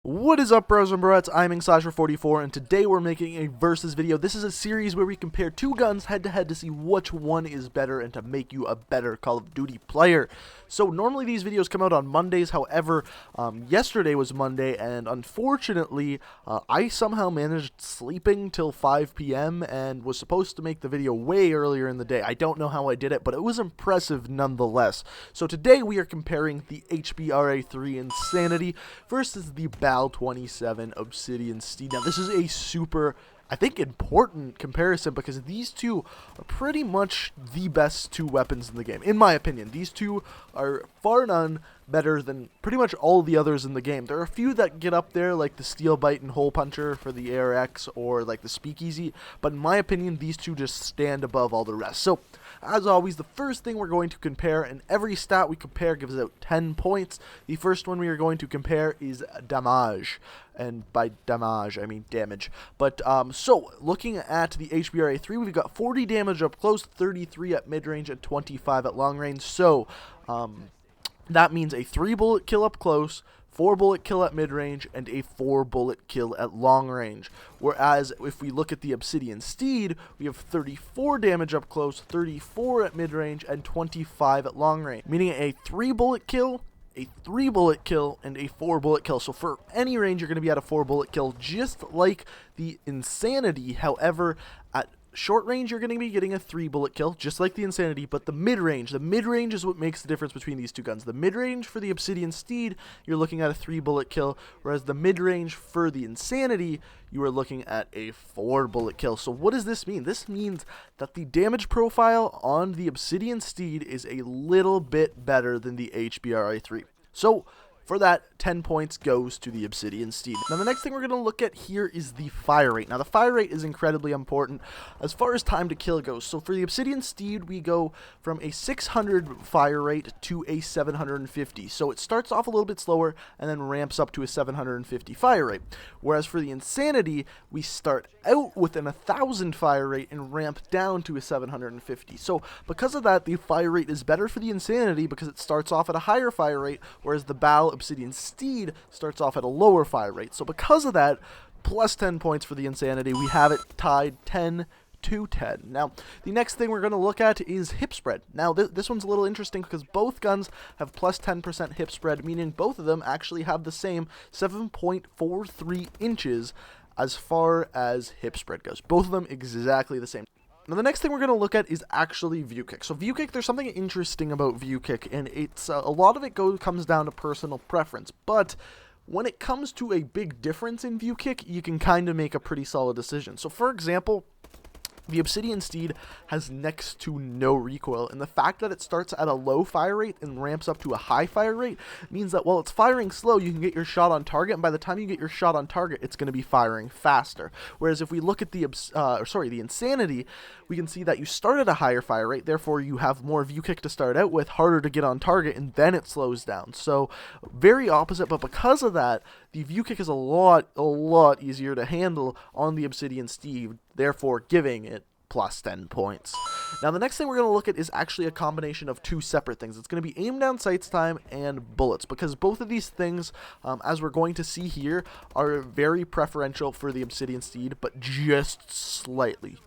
What is up, bros and broettes? I'm Slasher44, and today we're making a versus video. This is a series where we compare two guns head-to-head to see which one is better and to make you a better Call of Duty player. So normally these videos come out on Mondays, however, yesterday was Monday, and unfortunately, I somehow managed sleeping till 5 p.m. and was supposed to make the video way earlier in the day. I don't know how I did it, but it was impressive nonetheless. So today we are comparing the HBRa3 Insanity versus the BAL-27 Obsidian Steed. Now this is a super, I think, important comparison because these two are pretty much the best two weapons in the game. In my opinion, these two are far none better than pretty much all the others in the game. There are a few that get up there, like the Steel Bite and Hole Puncher for the ARX, or like the Speakeasy, but in my opinion, these two just stand above all the rest. So, as always, the first thing we're going to compare, and every stat we compare gives out 10 points. The first one we are going to compare is damage, and by damage I mean damage. But so looking at the HBRa3, we've got 40 damage up close, 33 at mid-range, and 25 at long range. So that means a 3-bullet kill up close, 4-bullet kill at mid-range, and a 4-bullet kill at long range. Whereas, if we look at the Obsidian Steed, we have 34 damage up close, 34 at mid-range, and 25 at long range. Meaning a 3-bullet kill, a 3-bullet kill, and a 4-bullet kill. So for any range, you're going to be at a 4-bullet kill, just like the Insanity. However, at short range, you're going to be getting a 3-bullet kill, just like the Insanity, but the mid-range is what makes the difference between these two guns. The mid-range for the Obsidian Steed, you're looking at a 3-bullet kill, whereas the mid-range for the Insanity, you are looking at a 4-bullet kill. So what does this mean? This means that the damage profile on the Obsidian Steed is a little bit better than the HBRa3. So for that, 10 points goes to the Obsidian Steed. Now, the next thing we're going to look at here is the fire rate. Now, the fire rate is incredibly important as far as time to kill goes. So, for the Obsidian Steed, we go from a 600 fire rate to a 750. So, it starts off a little bit slower and then ramps up to a 750 fire rate. Whereas for the Insanity, we start out with an 1,000 fire rate and ramp down to a 750. So, because of that, the fire rate is better for the Insanity because it starts off at a higher fire rate, whereas the Obsidian Steed starts off at a lower fire rate. So because of that, plus 10 points for the Insanity. We have it tied 10 to 10. Now, the next thing we're going to look at is hip spread. Now, this one's a little interesting because both guns have plus 10% hip spread, meaning both of them actually have the same 7.43 inches as far as hip spread goes. Both of them exactly the same. Now, the next thing we're going to look at is actually view kick. So view kick, there's something interesting about view kick, and it's a lot of it comes down to personal preference. But when it comes to a big difference in view kick, you can kind of make a pretty solid decision. So for example, the Obsidian Steed has next to no recoil, and the fact that it starts at a low fire rate and ramps up to a high fire rate means that while it's firing slow, you can get your shot on target, and by the time you get your shot on target, it's going to be firing faster. Whereas if we look at the Insanity, we can see that you start at a higher fire rate, therefore you have more view kick to start out with, harder to get on target, and then it slows down. So very opposite, but because of that, the view kick is a lot easier to handle on the Obsidian Steed, therefore giving it plus 10 points. Now, the next thing we're going to look at is actually a combination of two separate things. It's going to be aim down sights time and bullets, because both of these things, as we're going to see here, are very preferential for the Obsidian Steed, but just slightly.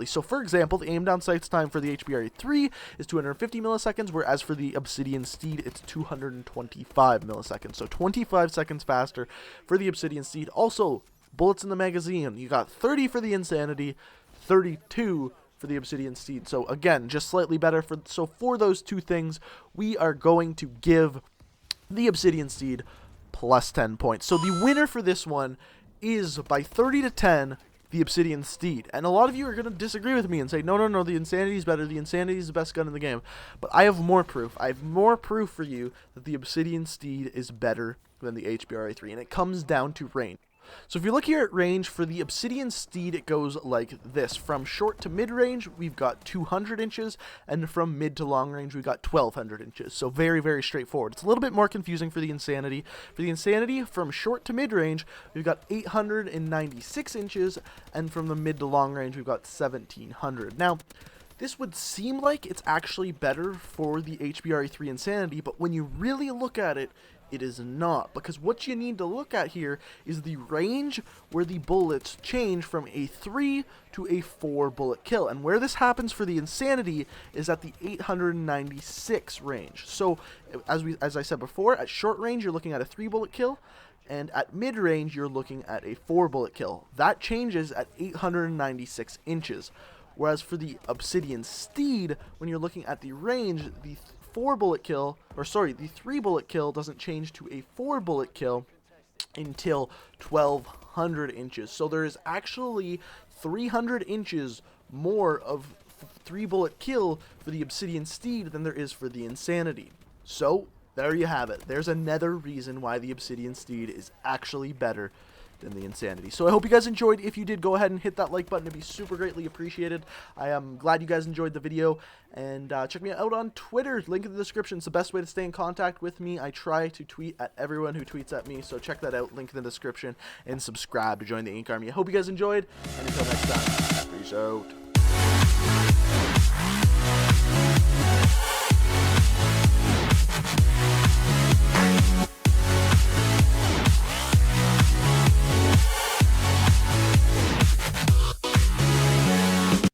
So, for example, the aim down sights time for the HBRa3 is 250 milliseconds, whereas for the Obsidian Steed, it's 225 milliseconds. So, 25 seconds faster for the Obsidian Steed. Also, bullets in the magazine, you got 30 for the Insanity, 32 for the Obsidian Steed. So again, just slightly better. For those two things, we are going to give the Obsidian Steed plus 10 points. So the winner for this one is, by 30 to 10, the Obsidian Steed. And a lot of you are going to disagree with me and say, no, the Insanity is better. The Insanity is the best gun in the game. But I have more proof. I have more proof for you that the Obsidian Steed is better than the HBRa3, and it comes down to range. So if you look here at range, for the Obsidian Steed, it goes like this. From short to mid-range, we've got 200 inches, and from mid to long range, we've got 1,200 inches. So very, very straightforward. It's a little bit more confusing for the Insanity. For the Insanity, from short to mid-range, we've got 896 inches, and from the mid to long range, we've got 1,700. Now, this would seem like it's actually better for the HBRa3 Insanity, but when you really look at it, It is not, because what you need to look at here is the range where the bullets change from a 3 to a 4 bullet kill, and where this happens for the Insanity is at the 896 range. So as I said before, at short range you're looking at a 3 bullet kill, and at mid range you're looking at a 4 bullet kill. That changes at 896 inches. Whereas for the Obsidian Steed, when you're looking at the range, the 3 bullet kill doesn't change to a 4 bullet kill until 1200 inches. So there is actually 300 inches more of 3 bullet kill for the Obsidian Steed than there is for the Insanity. So there you have it. There's another reason why the Obsidian Steed is actually better than the Insanity. So I hope you guys enjoyed. If you did, go ahead and hit that like button. It'd be super greatly appreciated. I am glad you guys enjoyed the video, and check me out on Twitter. Link in the description. It's the best way to stay in contact with me. I try to tweet at everyone who tweets at me, so check that out. Link in the description, and subscribe to join the Ink Army. I hope you guys enjoyed, and until next time, peace out.